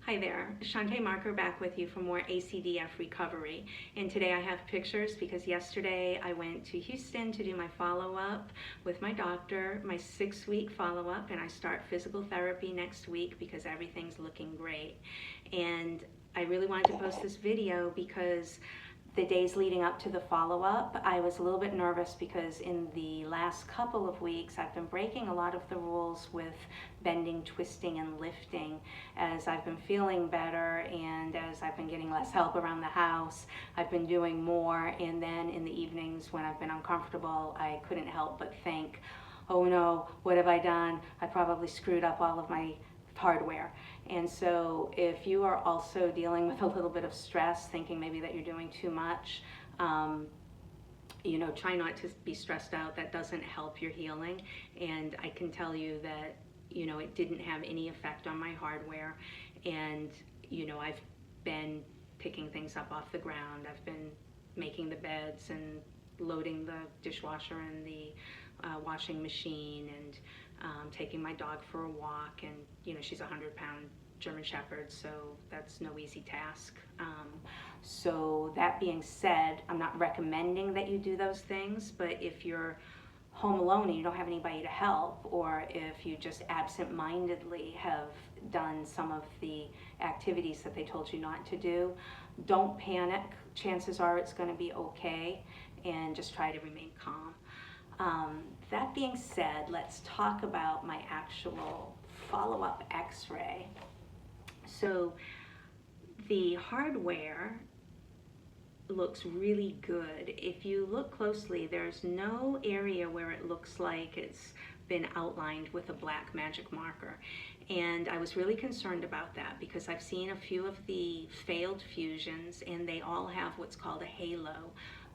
Hi there, Shantae Marker back with you for more Acdf recovery. And today I have pictures because yesterday I went to Houston to do my follow-up with my doctor, my 6-week follow-up, and I start physical therapy next week because everything's looking great. And I really wanted to post this video because the days leading up to the follow-up, I was a little bit nervous because in the last couple of weeks, I've been breaking a lot of the rules with bending, twisting, and lifting. As I've been feeling better and as I've been getting less help around the house, I've been doing more. And then in the evenings when I've been uncomfortable, I couldn't help but think, oh no, what have I done? I probably screwed up all of my hardware. And so if you are also dealing with a little bit of stress, thinking maybe that you're doing too much, try not to be stressed out. That doesn't help your healing. And I can tell you that, it didn't have any effect on my hardware. And, I've been picking things up off the ground. I've been making the beds and loading the dishwasher and the washing machine and taking my dog for a walk, and she's a 100-pound German Shepherd, so that's no easy task. So that being said, I'm not recommending that you do those things, but if you're home alone and you don't have anybody to help, or if you just absent-mindedly have done some of the activities that they told you not to do, don't panic. Chances are it's going to be okay, and just try to remain calm. That being said, let's talk about my actual follow-up x-ray. So the hardware looks really good. If you look closely, there's no area where it looks like it's been outlined with a black magic marker. And I was really concerned about that because I've seen a few of the failed fusions and they all have what's called a halo,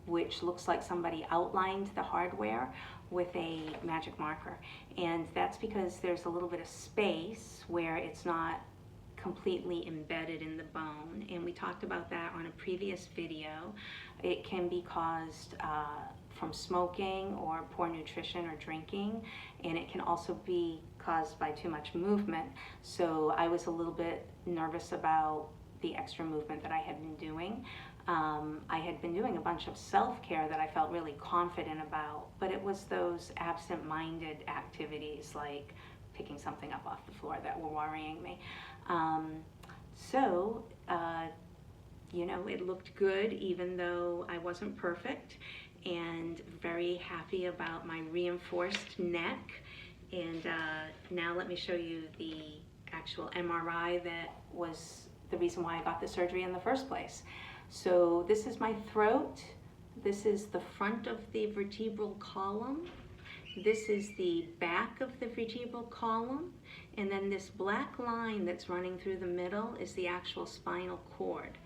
which looks like somebody outlined the hardware with a magic marker. And that's because there's a little bit of space where it's not completely embedded in the bone. And we talked about that on a previous video. It can be caused from smoking or poor nutrition or drinking, and it can also be caused by too much movement. So I was a little bit nervous about the extra movement that I had been doing. I had been doing a bunch of self-care that I felt really confident about, but it was those absent-minded activities like picking something up off the floor that were worrying me. It looked good even though I wasn't perfect, and very happy about my reinforced neck. And now let me show you the actual MRI that was the reason why I got the surgery in the first place. So this is my throat. This is the front of the vertebral column. This is the back of the vertebral column. And then this black line that's running through the middle is the actual spinal cord.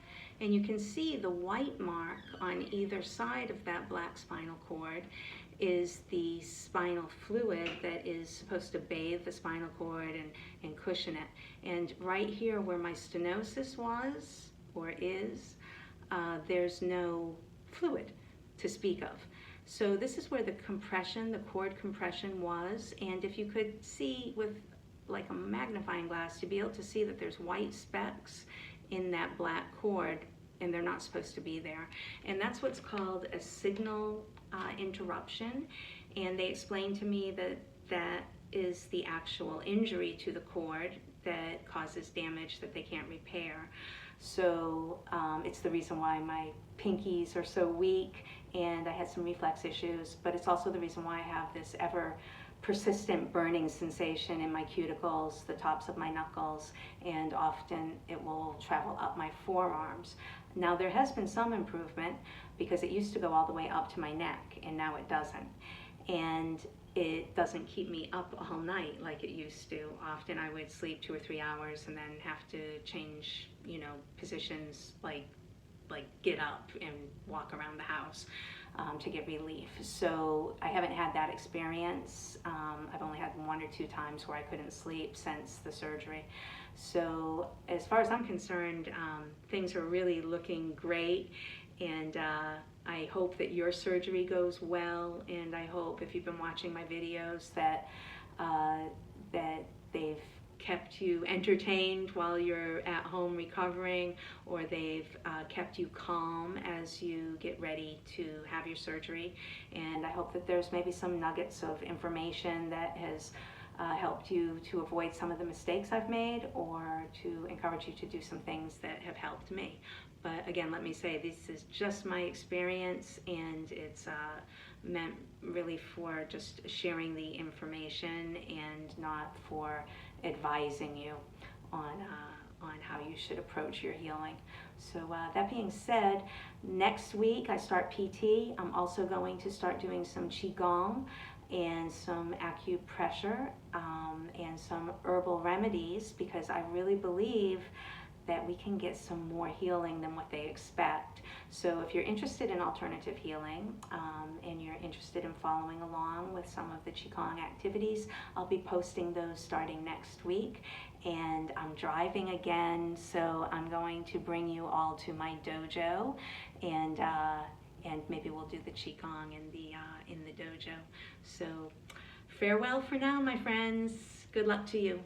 And you can see the white mark on either side of that black spinal cord is the spinal fluid that is supposed to bathe the spinal cord and cushion it. And right here where my stenosis was, or is, there's no fluid to speak of. So this is where the compression, the cord compression was. And if you could see with like a magnifying glass, to be able to see that there's white specks in that black cord, and they're not supposed to be there. And that's what's called a signal interruption. And they explained to me that that is the actual injury to the cord that causes damage that they can't repair. So it's the reason why my pinkies are so weak, and I had some reflex issues, but it's also the reason why I have this ever persistent burning sensation in my cuticles, the tops of my knuckles, and often it will travel up my forearms. Now there has been some improvement because it used to go all the way up to my neck, and now it doesn't. And it doesn't keep me up all night like it used to. Often I would sleep 2 or 3 hours and then have to change, positions, like get up and walk around the house to get relief. So I haven't had that experience. I've only had 1 or 2 times where I couldn't sleep since the surgery. So as far as I'm concerned, things are really looking great, and I hope that your surgery goes well, and I hope if you've been watching my videos that they've kept you entertained while you're at home recovering, or they've kept you calm as you get ready to have your surgery. And I hope that there's maybe some nuggets of information that has helped you to avoid some of the mistakes I've made, or to encourage you to do some things that have helped me. But again, let me say, this is just my experience, and it's meant really for just sharing the information and not for advising you on how you should approach your healing. So that being said, next week I start PT. I'm also going to start doing some Qigong and some acupressure and some herbal remedies, because I really believe that we can get some more healing than what they expect. So if you're interested in alternative healing and you're interested in following along with some of the Qigong activities, I'll be posting those starting next week. And I'm driving again, so I'm going to bring you all to my dojo, and maybe we'll do the Qigong in the dojo. So farewell for now, my friends. Good luck to you.